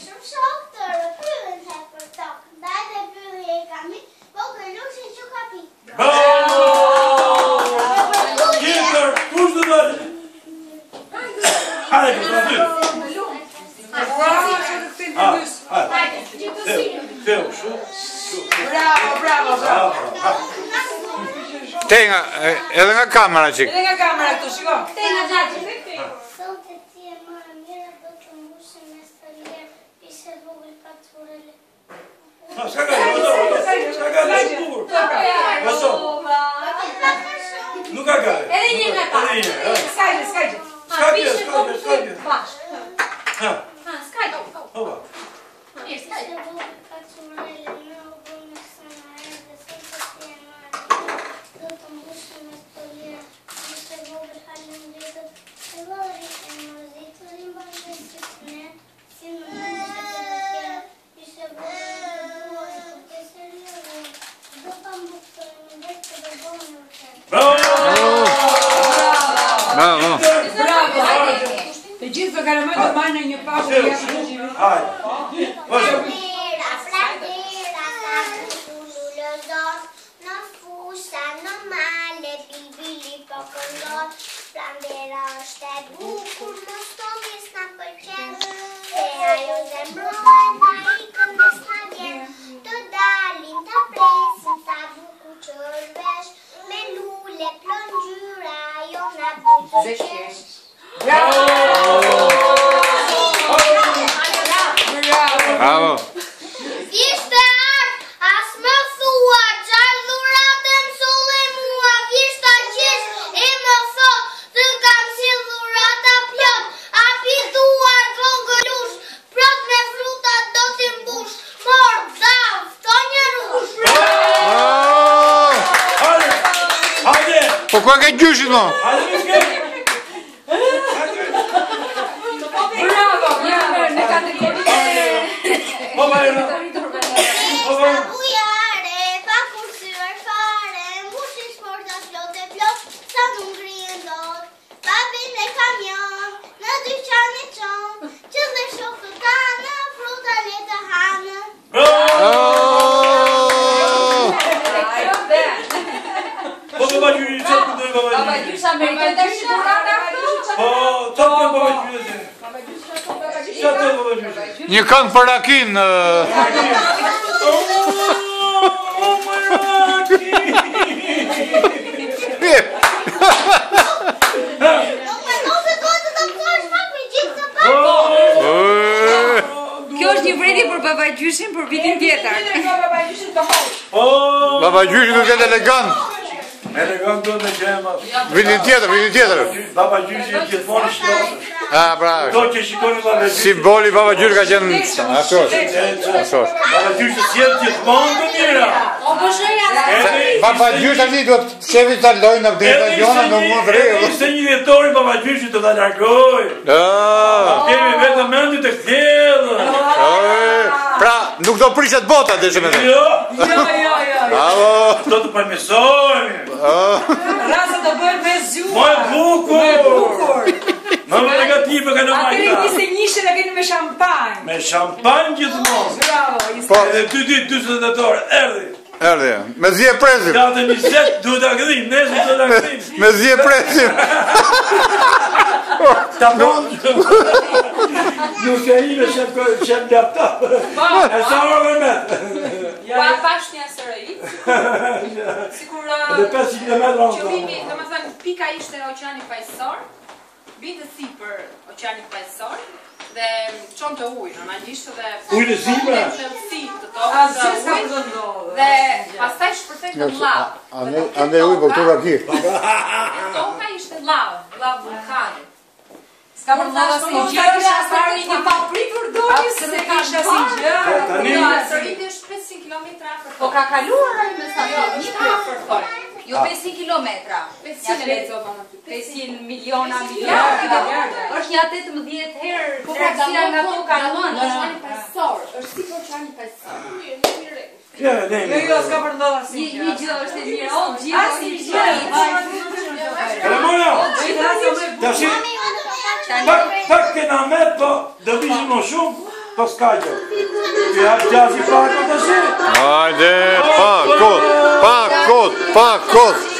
shumë shok të rëpyllën të për tokë. Ndaj dhe pyllë e kami, po gëllushin që ka pi. Tjetër, kush të dalë? Hajde, këtë aty. Theo, shu. Bravo. Tenga, edhe nga kamera qik. Edhe nga kamera këtu, shiko. Tenga gjatë. Sot e ti e marë mira do të mbushim me stërjer, pishe vogël ka të furele. Shka ka lejtë bukur. Vaso. Nuk ka gare. Edhe një nga ta. Skajtë. Skajtë. Skajtë. Oba. Pishe vogël ka të furele, me u bënë së në erë dhe sot e ti e marë do të mbushim me stërjer, pishe vogël halën gjithët, e vori e mërzit të rimba në si të ne, si në në që të tjera, pishe vogël të duaj, të serioze, do të mbukëtojnë në vetë të dëbonë në vërtet. Bravo. Të gjithë të karamaj të marrë në një pasë të jashtë të gjithë. Hajde. Vazhdo. Fratera, sa të lullëzos, në fusha, në male, bibili po këndon, plandera është e bukur, mos të mis në përqen, se ajo zemrojnë, a i këndës në vjen, të dalin, të presin, sa bukur qërvesh, me lule, plongjyra, ajo në bukur qesh. Bravo. Vishte art, as më thua, qarë dhurat e më sole mua, vishta qesh e më thot, të kam si dhurat a pjot, a pituar vogëlush, prot me frutat do t'i mbush, mor, dav, to një rush. Hajde. Po ku ka gjyshit mo? Hajde, miske. Bravo, në kategorinë. Bujare, pa kursyër fare, mushin shporta flot e plot, sa nuk ngrien dot, pa vinde kamion, në dyqan e qon, që dhe shokët tanë, frutan e të hanë. Po baba gjyri, qatë këndoj baba gjyri? Baba gjyri sa meritoj të shkurata këtu? Po, qatë këndoj baba gjyri? Qatë baba gjyri? Një këngë për Rakin. Kjo është një vredi për baba gjyshin për vitin tjetër. Baba gjyshi nuk jetë elegant. Elegant do të gjema. Vitin tjetër. Baba gjyshi gjithmonë shkosë. Bravo. Do që shikoni baba gjyshi. Simboli baba gjyri ka qenë ashtu është. Baba gjyshi s'jetë gjithmonë të mira. Baba gjyri tani duhet shefi ta lojë në vdekja jona në mund rrë. Se një dhjetori baba gjyshi të ta largoj. Kemi vetëm mendit të kthjellë. Pra, nuk do prishet bota dhe që me dhe. Jo. Bravo. Do të përmesojmë. Rasa të bëjnë me zhjua. Më bukur. Më negative ka në majta. Atëri njëse njëshën e keni me shampanj. Me shampanj gjithmonë. Bravo. Edhe 2 ditë 40 dator, erdi. Erdi, me zje presim. Datë 20 duhet a gëdhim, nesër të a gëdhim. Me zje presim. Ta mund. Nuk e i me shem laptop. E sa orë me. Pa pash një asërëjit. Sikur... Dhe 5 kilometra në qëllimi, dhe më thënë, pika ishte oqeani pajësor, bitë si për oqeani pajësor, dhe qonë të ujë, normalisht dhe... Ujë në zime? Të si të tokë, dhe pastaj shpërtej të lavë. Ande ujë, po këtu raki. Toka ishte lavë vulkanit. Ska për të si gjërë, asari një pa pritur dojë, se ne ka shë si gjërë. Asërit është 500 km afër. Po ka kaluar me sa një afër fort. Jo 500 kilometra. 500 miliona miliardë. Është një 18 herë. Po pra si nga toka në lënë. Është një pajësor. Është si për qani pajësor. Jo, s'ka për ndodha si gjërë. Një gjë është e mirë. O, gjithë si gjërë. Kalamona! Pak kena me, po, do vishim më shumë. Po s'ka gjë. Ju jap gjazi pak o të shi? Hajde, pa kot.